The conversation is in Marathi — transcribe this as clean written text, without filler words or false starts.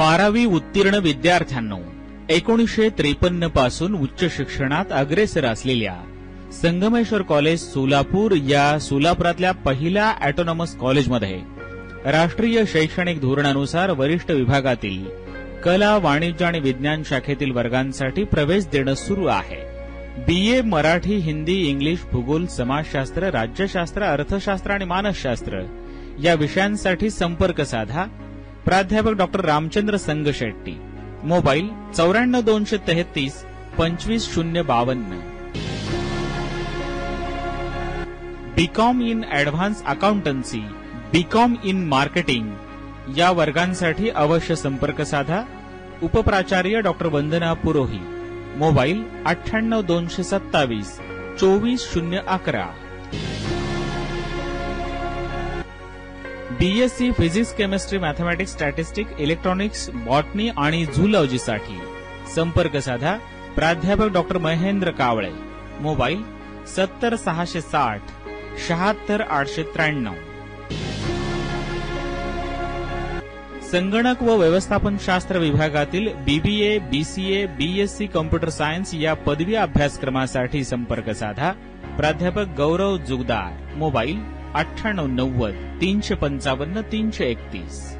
12वी उत्तीर्ण विद्यार्थ्यांनो, 1953 पासून उच्च शिक्षणात अग्रेसर असलेल्या संगमेश्वर कॉलेज सोलापूर या सोलापुरातल्या पहिल्या ऑटोनॉमस कॉलेजमध्ये राष्ट्रीय शैक्षणिक धोरणानुसार वरिष्ठ विभागातील कला, वाणिज्य आणि विज्ञान शाखेतील वर्गांसाठी प्रवेश देणं सुरू आहे. BA मराठी, हिंदी, इंग्लिश, भूगोल, समाजशास्त्र, राज्यशास्त्र, अर्थशास्त्र आणि मानसशास्त्र या विषयांसाठी संपर्क साधा. प्राध्यापक doctor Ramchandra Sangshetti. Mobile 94 233 25052. B Com in advance accountancy, B Com in marketing या वर्गांसाठी अवश्य संपर्क साधा. उपप्राचार्य doctor Vandana Purohit. Mobile 98 227 24011. BSc physics, chemistry, mathematics, statistics, electronics, botany आणि झूलॉजीसाठी संपर्क साधा. प्राध्यापक डॉक्टर महेंद्र कावळे. मोबाईल 70 660 76 893. संगणक व व्यवस्थापन शास्त्र विभागातील BBA, BCA, BSc computer science या पदवी अभ्यासक्रमासाठी संपर्क साधा. प्राध्यापक गौरव जुगदार. मोबाईल 98 90 355 331.